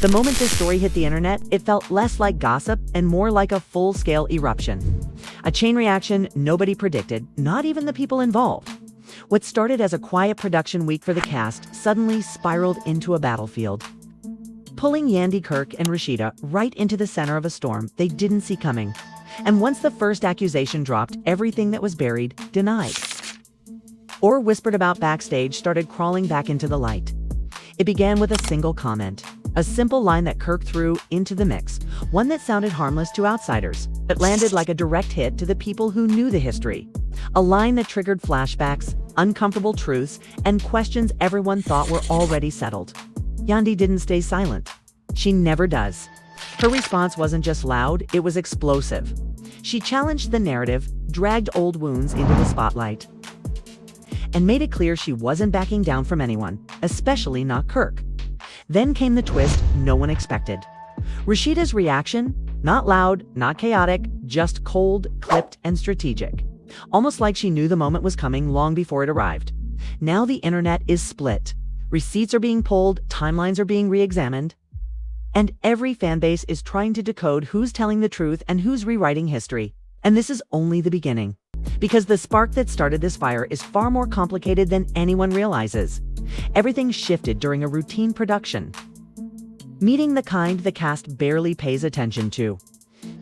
The moment this story hit the internet, it felt less like gossip and more like a full-scale eruption. A chain reaction nobody predicted, not even the people involved. What started as a quiet production week for the cast suddenly spiraled into a battlefield, pulling Yandy, Kirk, and Rasheeda right into the center of a storm they didn't see coming. And once the first accusation dropped, everything that was buried, denied, or whispered about backstage started crawling back into the light. It began with a single comment, a simple line that Kirk threw into the mix, one that sounded harmless to outsiders, but landed like a direct hit to the people who knew the history. A line that triggered flashbacks, uncomfortable truths, and questions everyone thought were already settled. Yandy didn't stay silent. She never does. Her response wasn't just loud, it was explosive. She challenged the narrative, dragged old wounds into the spotlight, and made it clear she wasn't backing down from anyone, especially not Kirk. Then came the twist no one expected. Rasheeda's reaction? Not loud, not chaotic, just cold, clipped, and strategic. Almost like she knew the moment was coming long before it arrived. Now the internet is split. Receipts are being pulled, timelines are being re-examined, and every fanbase is trying to decode who's telling the truth and who's rewriting history. And this is only the beginning. Because the spark that started this fire is far more complicated than anyone realizes. Everything shifted during a routine production, meeting the kind the cast barely pays attention to.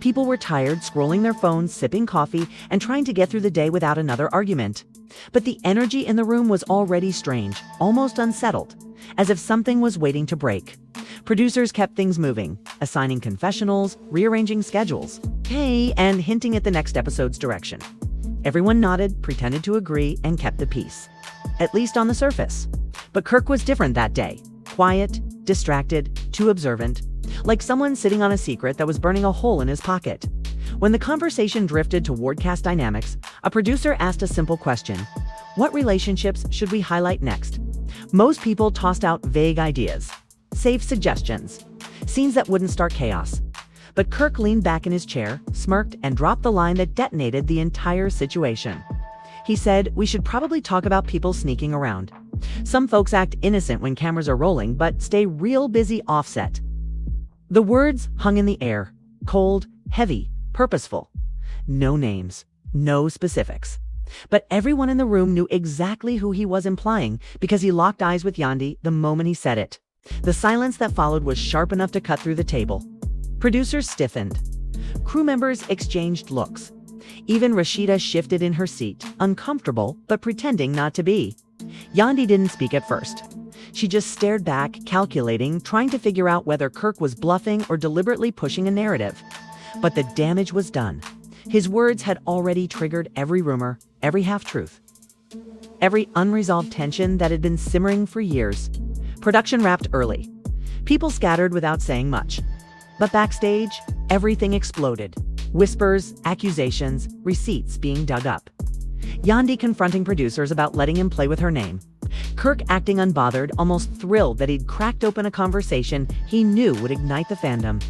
People were tired, scrolling their phones, sipping coffee, and trying to get through the day without another argument. But the energy in the room was already strange, almost unsettled, as if something was waiting to break. Producers kept things moving, assigning confessionals, rearranging schedules, and hinting at the next episode's direction. Everyone nodded, pretended to agree, and kept the peace, at least on the surface. But Kirk was different that day. Quiet, distracted, too observant, like someone sitting on a secret that was burning a hole in his pocket. When the conversation drifted toward cast dynamics, a producer asked a simple question: what relationships should we highlight next? Most people tossed out vague ideas, safe suggestions, scenes that wouldn't start chaos. But Kirk leaned back in his chair, smirked, and dropped the line that detonated the entire situation. He said, "We should probably talk about people sneaking around. Some folks act innocent when cameras are rolling, but stay real busy offset." The words hung in the air, cold, heavy, purposeful. No names, no specifics. But everyone in the room knew exactly who he was implying because he locked eyes with Yandy the moment he said it. The silence that followed was sharp enough to cut through the table. Producers stiffened. Crew members exchanged looks. Even Rasheeda shifted in her seat, uncomfortable but pretending not to be. Yandy didn't speak at first. She just stared back, calculating, trying to figure out whether Kirk was bluffing or deliberately pushing a narrative. But the damage was done. His words had already triggered every rumor, every half-truth, every unresolved tension that had been simmering for years. Production wrapped early. People scattered without saying much. But backstage, everything exploded. Whispers, accusations, receipts being dug up. Yandy confronting producers about letting him play with her name. Kirk acting unbothered, almost thrilled that he'd cracked open a conversation he knew would ignite the fandom.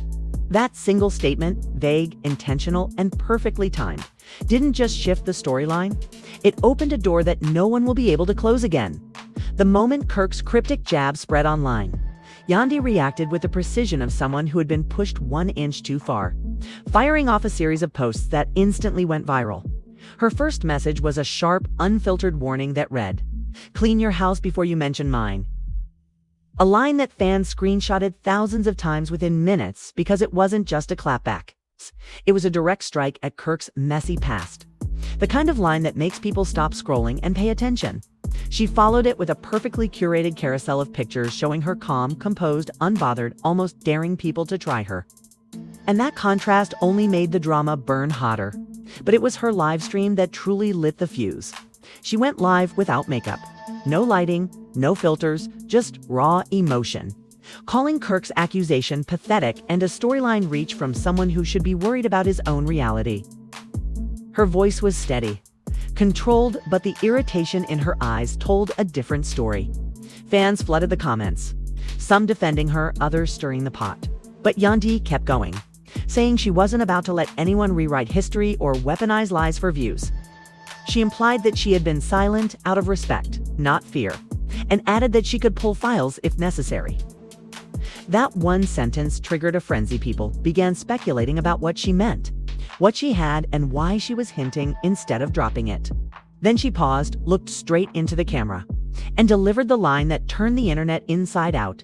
That single statement, vague, intentional, and perfectly timed, didn't just shift the storyline. It opened a door that no one will be able to close again. The moment Kirk's cryptic jab spread online, Yandy reacted with the precision of someone who had been pushed 1 inch too far, firing off a series of posts that instantly went viral. Her first message was a sharp, unfiltered warning that read, "Clean your house before you mention mine." A line that fans screenshotted thousands of times within minutes because it wasn't just a clapback. It was a direct strike at Kirk's messy past. The kind of line that makes people stop scrolling and pay attention. She followed it with a perfectly curated carousel of pictures showing her calm, composed, unbothered, almost daring people to try her. And that contrast only made the drama burn hotter. But it was her live stream that truly lit the fuse. She went live without makeup. No lighting, no filters, just raw emotion. Calling Kirk's accusation pathetic and a storyline reach from someone who should be worried about his own reality. Her voice was steady, controlled, but the irritation in her eyes told a different story. Fans flooded the comments, some defending her, others stirring the pot. But Yandy kept going, saying she wasn't about to let anyone rewrite history or weaponize lies for views. She implied that she had been silent out of respect, not fear, and added that she could pull files if necessary. That one sentence triggered a frenzy. People began speculating about what she meant, what she had, and why she was hinting instead of dropping it. Then she paused, looked straight into the camera, and delivered the line that turned the internet inside out.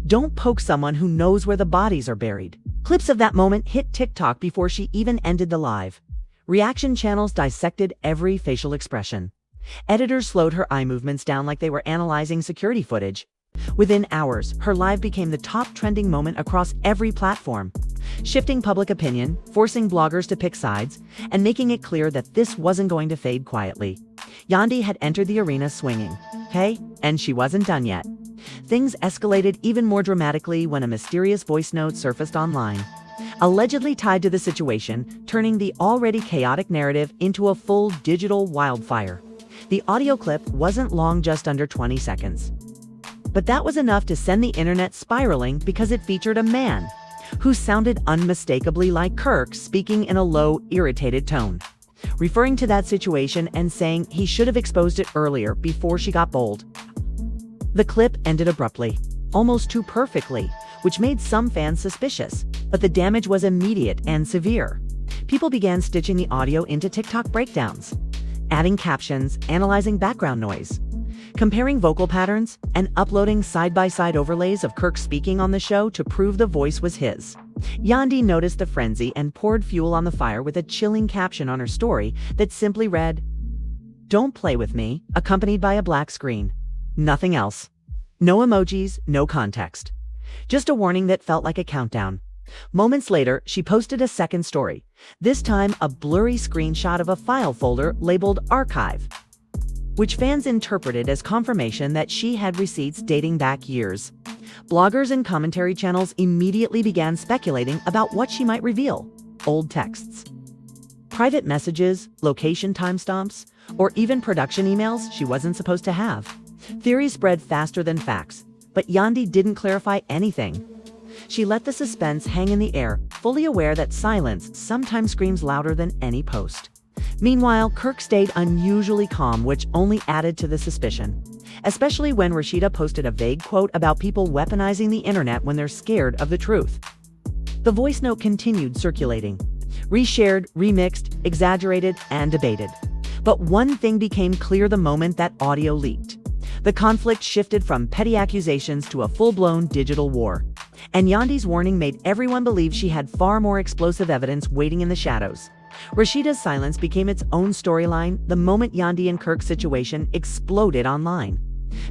"Don't poke someone who knows where the bodies are buried." Clips of that moment hit TikTok before she even ended the live. Reaction channels dissected every facial expression. Editors slowed her eye movements down like they were analyzing security footage. Within hours, her live became the top trending moment across every platform, shifting public opinion, forcing bloggers to pick sides, and making it clear that this wasn't going to fade quietly. Yandy had entered the arena swinging. Hey, and she wasn't done yet. Things escalated even more dramatically when a mysterious voice note surfaced online, allegedly tied to the situation, turning the already chaotic narrative into a full digital wildfire. The audio clip wasn't long, just under 20 seconds. But that was enough to send the internet spiraling because it featured a man who sounded unmistakably like Kirk, speaking in a low, irritated tone, referring to that situation and saying he should have exposed it earlier before she got bold. The clip ended abruptly, almost too perfectly, which made some fans suspicious, but the damage was immediate and severe. People began stitching the audio into TikTok breakdowns, adding captions, analyzing background noise, comparing vocal patterns, and uploading side-by-side overlays of Kirk speaking on the show to prove the voice was his. Yandy noticed the frenzy and poured fuel on the fire with a chilling caption on her story that simply read, "Don't play with me," accompanied by a black screen. Nothing else. No emojis, no context. Just a warning that felt like a countdown. Moments later, she posted a second story, this time a blurry screenshot of a file folder labeled Archive, which fans interpreted as confirmation that she had receipts dating back years. Bloggers and commentary channels immediately began speculating about what she might reveal: old texts, private messages, location timestamps, or even production emails she wasn't supposed to have. Theories spread faster than facts, but Yandy didn't clarify anything. She let the suspense hang in the air, fully aware that silence sometimes screams louder than any post. Meanwhile, Kirk stayed unusually calm, which only added to the suspicion, especially when Rasheeda posted a vague quote about people weaponizing the internet when they're scared of the truth. The voice note continued circulating, reshared, remixed, exaggerated, and debated. But one thing became clear the moment that audio leaked. The conflict shifted from petty accusations to a full-blown digital war. And Yandy's warning made everyone believe she had far more explosive evidence waiting in the shadows. Rasheeda's silence became its own storyline the moment Yandy and Kirk's situation exploded online.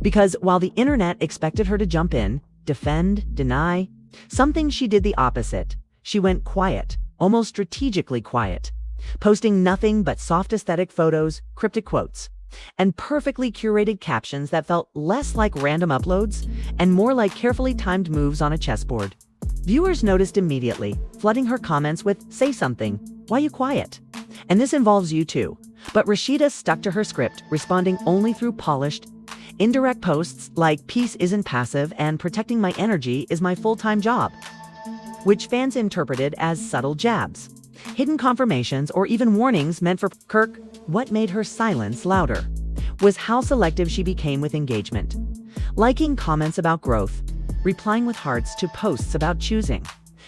Because while the internet expected her to jump in, defend, deny, something she did the opposite. She went quiet, almost strategically quiet, posting nothing but soft aesthetic photos, cryptic quotes, and perfectly curated captions that felt less like random uploads and more like carefully timed moves on a chessboard. Viewers noticed immediately, flooding her comments with, "Say something, why you quiet? And this involves you too." But Rasheeda stuck to her script, responding only through polished, indirect posts like "Peace isn't passive and protecting my energy is my full-time job," which fans interpreted as subtle jabs, hidden confirmations, or even warnings meant for Kirk. What made her silence louder was how selective she became with engagement, liking comments about growth, replying with hearts to posts about choosing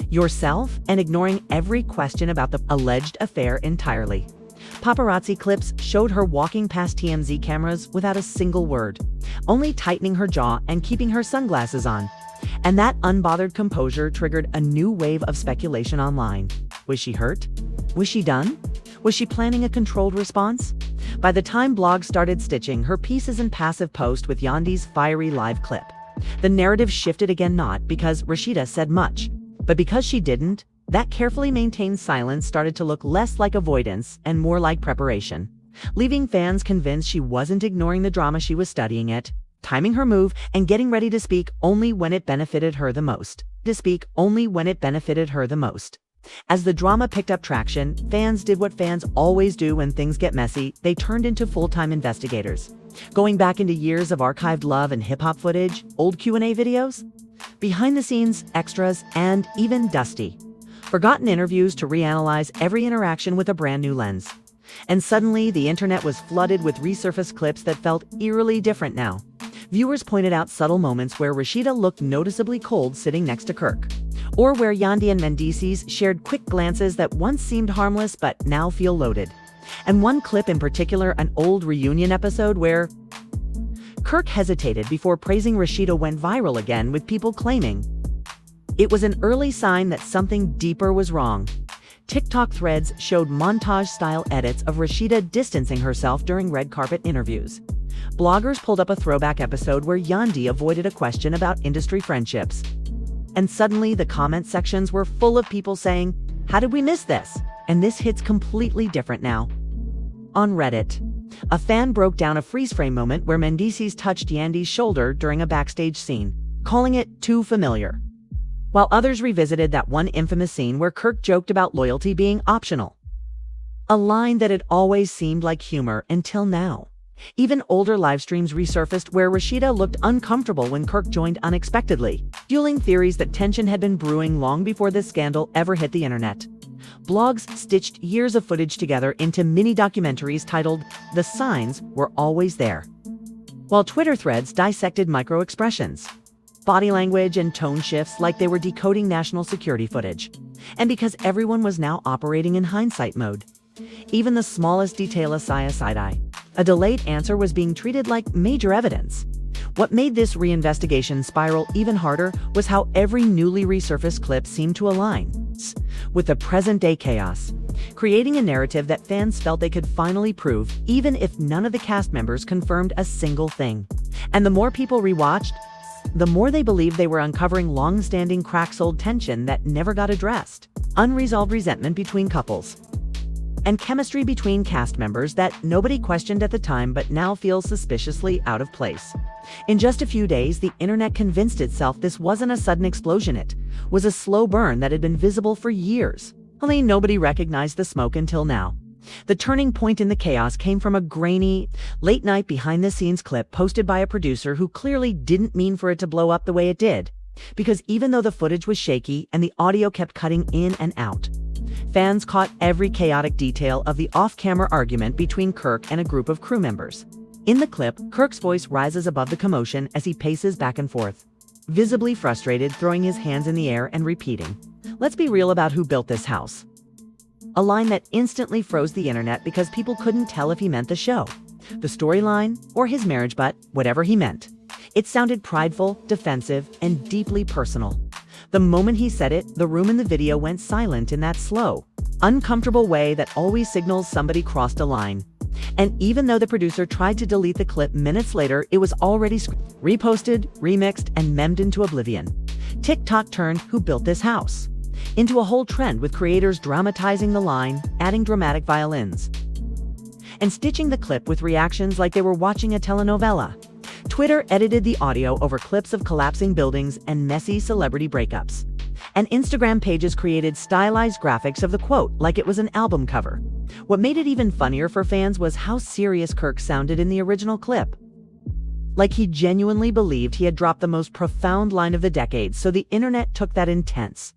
yourself, and ignoring every question about the alleged affair entirely. Paparazzi clips showed her walking past TMZ cameras without a single word, only tightening her jaw and keeping her sunglasses on. And that unbothered composure triggered a new wave of speculation online. Was she hurt? Was she done? Was she planning a controlled response? By the time blogs started stitching her Peace Isn't Passive post with Yandy's fiery live clip, the narrative shifted again, not because Rasheeda said much, but because she didn't. That carefully maintained silence started to look less like avoidance and more like preparation, leaving fans convinced she wasn't ignoring the drama. She was studying it, timing her move, and getting ready to speak only when it benefited her the most. As the drama picked up traction, fans did what fans always do when things get messy. They turned into full-time investigators, going back into years of archived love and hip-hop footage, old Q&A videos, behind-the-scenes extras, and even dusty, forgotten interviews to reanalyze every interaction with a brand new lens. And suddenly, the internet was flooded with resurfaced clips that felt eerily different now. Viewers pointed out subtle moments where Rasheeda looked noticeably cold sitting next to Kirk, or where Yandy and Mendices shared quick glances that once seemed harmless but now feel loaded. And one clip in particular, an old reunion episode where Kirk hesitated before praising Rasheeda, went viral again, with people claiming it was an early sign that something deeper was wrong. TikTok threads showed montage-style edits of Rasheeda distancing herself during red carpet interviews. Bloggers pulled up a throwback episode where Yandy avoided a question about industry friendships. And suddenly the comment sections were full of people saying, "How did we miss this?" And this hit's completely different now. On Reddit, a fan broke down a freeze-frame moment where Mendices touched Yandy's shoulder during a backstage scene, calling it too familiar, while others revisited that one infamous scene where Kirk joked about loyalty being optional. A line that had always seemed like humor until now. Even older live streams resurfaced where Rasheeda looked uncomfortable when Kirk joined unexpectedly, fueling theories that tension had been brewing long before this scandal ever hit the internet. Blogs stitched years of footage together into mini-documentaries titled "The Signs Were Always There," while Twitter threads dissected micro-expressions, body language, and tone shifts like they were decoding national security footage. And because everyone was now operating in hindsight mode, even the smallest detail aside, a delayed answer was being treated like major evidence. What made this reinvestigation spiral even harder was how every newly resurfaced clip seemed to align with the present-day chaos, creating a narrative that fans felt they could finally prove, even if none of the cast members confirmed a single thing. And the more people rewatched, the more they believed they were uncovering long-standing crack-sold tension that never got addressed, unresolved resentment between couples, and chemistry between cast members that nobody questioned at the time but now feels suspiciously out of place. In just a few days, the internet convinced itself this wasn't a sudden explosion, it was a slow burn that had been visible for years. Only nobody recognized the smoke until now. The turning point in the chaos came from a grainy, late-night behind-the-scenes clip posted by a producer who clearly didn't mean for it to blow up the way it did, because even though the footage was shaky and the audio kept cutting in and out, fans caught every chaotic detail of the off-camera argument between Kirk and a group of crew members. In the clip, Kirk's voice rises above the commotion as he paces back and forth, visibly frustrated, throwing his hands in the air and repeating, "Let's be real about who built this house." A line that instantly froze the internet because people couldn't tell if he meant the show, the storyline, or his marriage, but whatever he meant, it sounded prideful, defensive, and deeply personal. The moment he said it, the room in the video went silent in that slow, uncomfortable way that always signals somebody crossed a line. And even though the producer tried to delete the clip minutes later, it was already reposted, remixed, and memed into oblivion. TikTok turned "Who Built This House" into a whole trend, with creators dramatizing the line, adding dramatic violins, and stitching the clip with reactions like they were watching a telenovela. Twitter edited the audio over clips of collapsing buildings and messy celebrity breakups. And Instagram pages created stylized graphics of the quote like it was an album cover. What made it even funnier for fans was how serious Kirk sounded in the original clip. Like he genuinely believed he had dropped the most profound line of the decade, so the internet took that intense,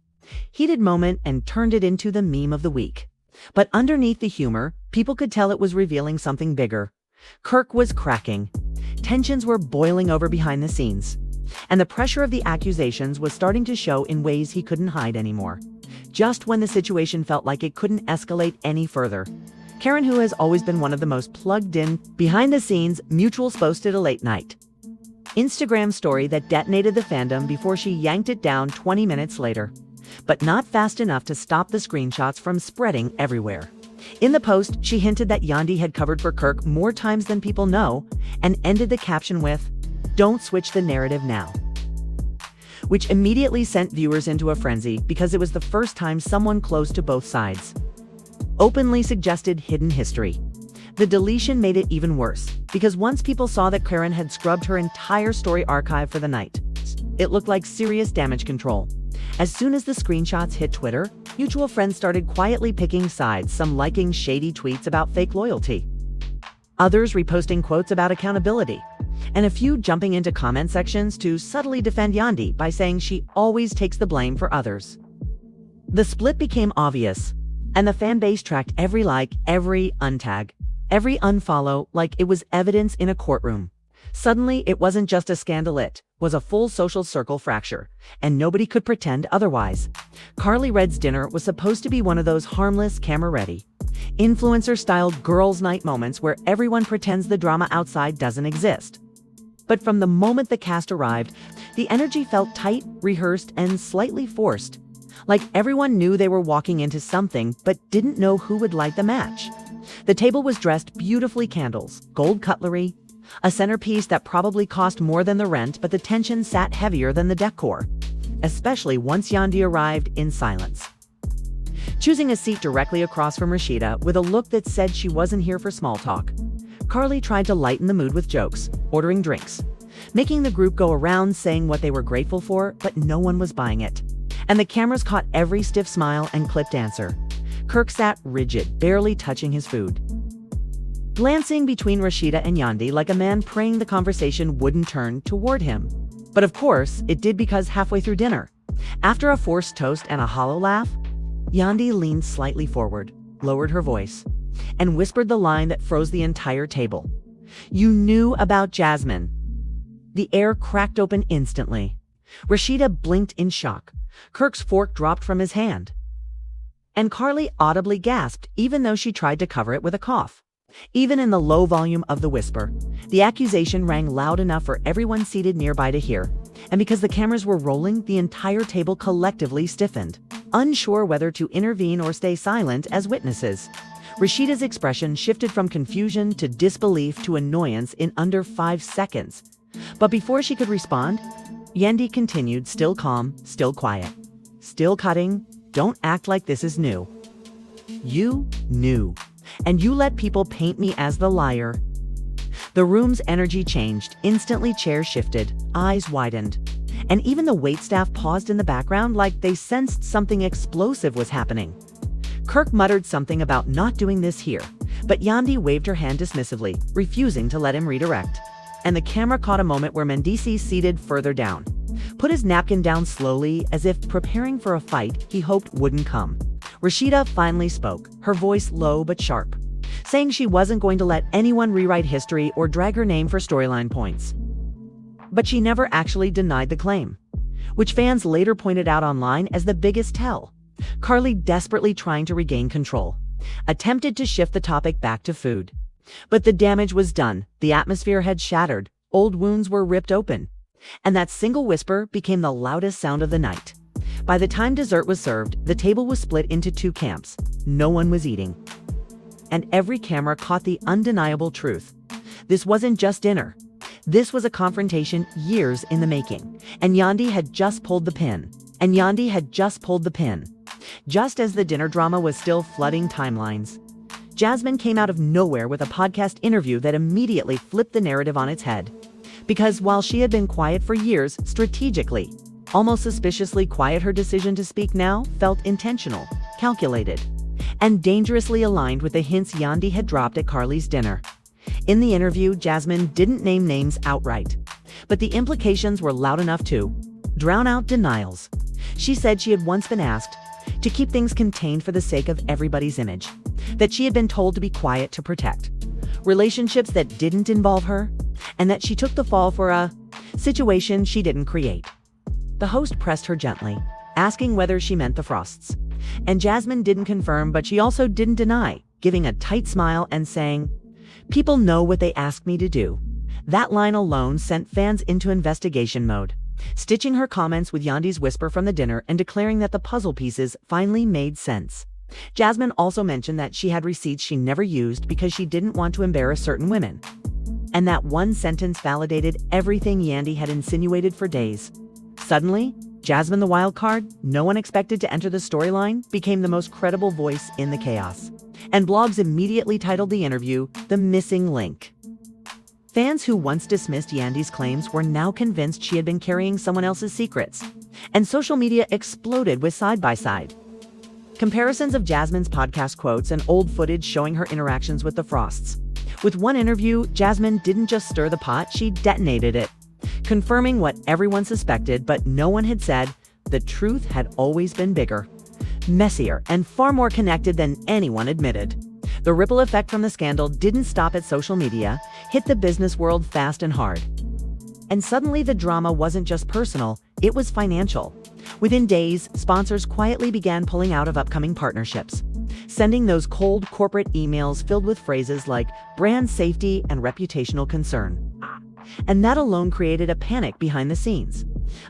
heated moment and turned it into the meme of the week. But underneath the humor, people could tell it was revealing something bigger. Kirk was cracking. Tensions were boiling over behind the scenes, and the pressure of the accusations was starting to show in ways he couldn't hide anymore. Just when the situation felt like it couldn't escalate any further, Karen, who has always been one of the most plugged-in, behind-the-scenes mutuals, posted a late-night Instagram story that detonated the fandom before she yanked it down 20 minutes later, but not fast enough to stop the screenshots from spreading everywhere. In the post, she hinted that Yandy had covered for Kirk more times than people know, and ended the caption with, "Don't switch the narrative now," which immediately sent viewers into a frenzy because it was the first time someone close to both sides openly suggested hidden history. The deletion made it even worse, because once people saw that Karen had scrubbed her entire story archive for the night, it looked like serious damage control. As soon as the screenshots hit Twitter, mutual friends started quietly picking sides, some liking shady tweets about fake loyalty, others reposting quotes about accountability, and a few jumping into comment sections to subtly defend Yandy by saying she always takes the blame for others. The split became obvious, and the fan base tracked every like, every untag, every unfollow like it was evidence in a courtroom. Suddenly, it wasn't just a scandal, it was a full social circle fracture, and nobody could pretend otherwise. Carly Red's dinner was supposed to be one of those harmless, camera-ready, influencer-styled girls' night moments where everyone pretends the drama outside doesn't exist. But from the moment the cast arrived, the energy felt tight, rehearsed, and slightly forced. Like everyone knew they were walking into something, but didn't know who would light the match. The table was dressed beautifully, candles, gold cutlery, a centerpiece that probably cost more than the rent, but the tension sat heavier than the decor, especially once Yandy arrived in silence. Choosing a seat directly across from Rasheeda with a look that said she wasn't here for small talk, Carly tried to lighten the mood with jokes, ordering drinks, making the group go around saying what they were grateful for, but no one was buying it. And the cameras caught every stiff smile and clipped answer. Kirk sat rigid, barely touching his food, glancing between Rasheeda and Yandy like a man praying the conversation wouldn't turn toward him. But of course, it did, because halfway through dinner, after a forced toast and a hollow laugh, Yandy leaned slightly forward, lowered her voice, and whispered the line that froze the entire table. "You knew about Jasmine." The air cracked open instantly. Rasheeda blinked in shock. Kirk's fork dropped from his hand, and Carly audibly gasped, even though she tried to cover it with a cough. Even in the low volume of the whisper, the accusation rang loud enough for everyone seated nearby to hear, and because the cameras were rolling, the entire table collectively stiffened, unsure whether to intervene or stay silent as witnesses. Rasheeda's expression shifted from confusion to disbelief to annoyance in under 5 seconds. But before she could respond, Yandy continued, still calm, still quiet, still cutting. "Don't act like this is new. You knew, and you let people paint me as the liar." The room's energy changed. Instantly, chairs shifted, eyes widened, and even the waitstaff paused in the background like they sensed something explosive was happening. Kirk muttered something about not doing this here, but Yandy waved her hand dismissively, refusing to let him redirect. And the camera caught a moment where Mendici, seated further down, put his napkin down slowly, as if preparing for a fight he hoped wouldn't come. Rasheeda finally spoke, her voice low but sharp, saying she wasn't going to let anyone rewrite history or drag her name for storyline points. But she never actually denied the claim, which fans later pointed out online as the biggest tell. Carly, desperately trying to regain control, attempted to shift the topic back to food. But the damage was done. The atmosphere had shattered, old wounds were ripped open, and that single whisper became the loudest sound of the night. By the time dessert was served, the table was split into 2 camps. No one was eating. And every camera caught the undeniable truth. This wasn't just dinner. This was a confrontation years in the making. And Yandy had just pulled the pin. Just as the dinner drama was still flooding timelines, Jasmine came out of nowhere with a podcast interview that immediately flipped the narrative on its head. Because while she had been quiet for years, strategically, almost suspiciously quiet, her decision to speak now felt intentional, calculated, and dangerously aligned with the hints Yandy had dropped at Carly's dinner. In the interview, Jasmine didn't name names outright, but the implications were loud enough to drown out denials. She said she had once been asked to keep things contained for the sake of everybody's image, that she had been told to be quiet to protect relationships that didn't involve her, and that she took the fall for a situation she didn't create. The host pressed her gently, asking whether she meant the Frosts, and Jasmine didn't confirm, but she also didn't deny, giving a tight smile and saying, "People know what they asked me to do." That line alone sent fans into investigation mode, stitching her comments with Yandy's whisper from the dinner and declaring that the puzzle pieces finally made sense. Jasmine also mentioned that she had receipts she never used because she didn't want to embarrass certain women. And that one sentence validated everything Yandy had insinuated for days. Suddenly, Jasmine, the wild card, no one expected to enter the storyline, became the most credible voice in the chaos. And blogs immediately titled the interview, "The Missing Link." Fans who once dismissed Yandy's claims were now convinced she had been carrying someone else's secrets. And social media exploded with side-by-side comparisons of Jasmine's podcast quotes and old footage showing her interactions with the Frosts. With one interview, Jasmine didn't just stir the pot, she detonated it, confirming what everyone suspected but no one had said: the truth had always been bigger, messier, and far more connected than anyone admitted. The ripple effect from the scandal didn't stop at social media. hit the business world fast and hard. And suddenly the drama wasn't just personal, it was financial. Within days, sponsors quietly began pulling out of upcoming partnerships, sending those cold corporate emails filled with phrases like brand safety and reputational concern. And that alone created a panic behind the scenes.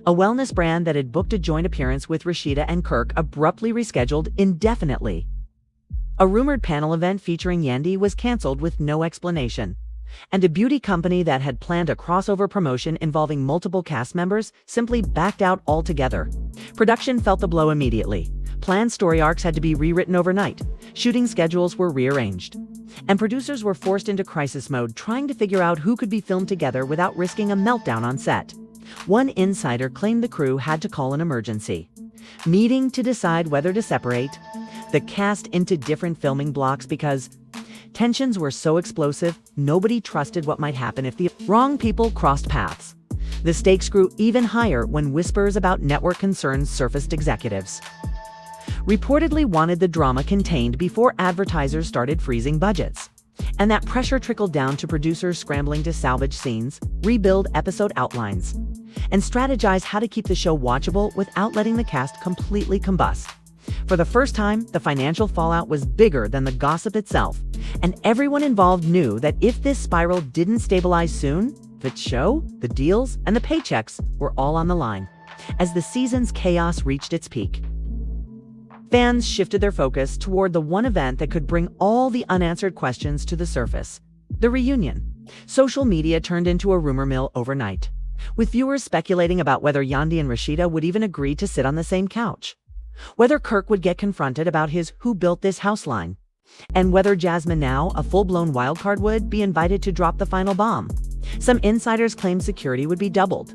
A wellness brand that had booked a joint appearance with Rasheeda and Kirk abruptly rescheduled indefinitely. A rumored panel event featuring Yandy was canceled with no explanation. And a beauty company that had planned a crossover promotion involving multiple cast members simply backed out altogether. Production felt the blow immediately. Planned story arcs had to be rewritten overnight. Shooting schedules were rearranged. And producers were forced into crisis mode, trying to figure out who could be filmed together without risking a meltdown on set. One insider claimed the crew had to call an emergency meeting to decide whether to separate the cast into different filming blocks because tensions were so explosive, nobody trusted what might happen if the wrong people crossed paths. The stakes grew even higher when whispers about network concerns surfaced. Executives reportedly wanted the drama contained before advertisers started freezing budgets. And that pressure trickled down to producers scrambling to salvage scenes, rebuild episode outlines, and strategize how to keep the show watchable without letting the cast completely combust. For the first time, the financial fallout was bigger than the gossip itself, and everyone involved knew that if this spiral didn't stabilize soon, the show, the deals, and the paychecks were all on the line. As the season's chaos reached its peak, fans shifted their focus toward the one event that could bring all the unanswered questions to the surface: the reunion. Social media turned into a rumor mill overnight, with viewers speculating about whether Yandy and Rasheeda would even agree to sit on the same couch, whether Kirk would get confronted about his "Who Built This House" line, and whether Jasmine, now a full-blown wildcard, would be invited to drop the final bomb. Some insiders claimed security would be doubled.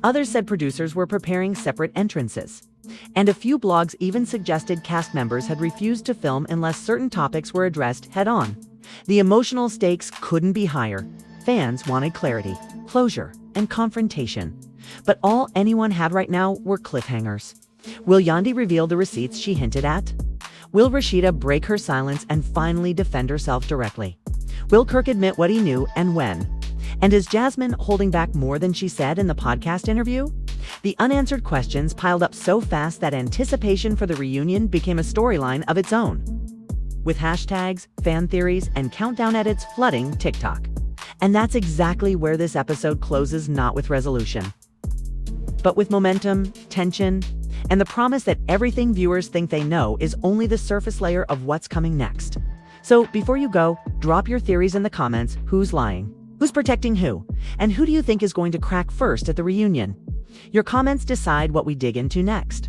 Others said producers were preparing separate entrances. And a few blogs even suggested cast members had refused to film unless certain topics were addressed head-on. The emotional stakes couldn't be higher. Fans wanted clarity, closure, and confrontation. But all anyone had right now were cliffhangers. Will Yandy reveal the receipts she hinted at? Will Rasheeda break her silence and finally defend herself directly? Will Kirk admit what he knew and when? And is Jasmine holding back more than she said in the podcast interview? The unanswered questions piled up so fast that anticipation for the reunion became a storyline of its own, with hashtags, fan theories, and countdown edits flooding TikTok. And that's exactly where this episode closes, not with resolution, but with momentum, tension, and the promise that everything viewers think they know is only the surface layer of what's coming next. So before you go, drop your theories in the comments. Who's lying? Who's protecting who? And who do you think is going to crack first at the reunion? Your comments decide what we dig into next.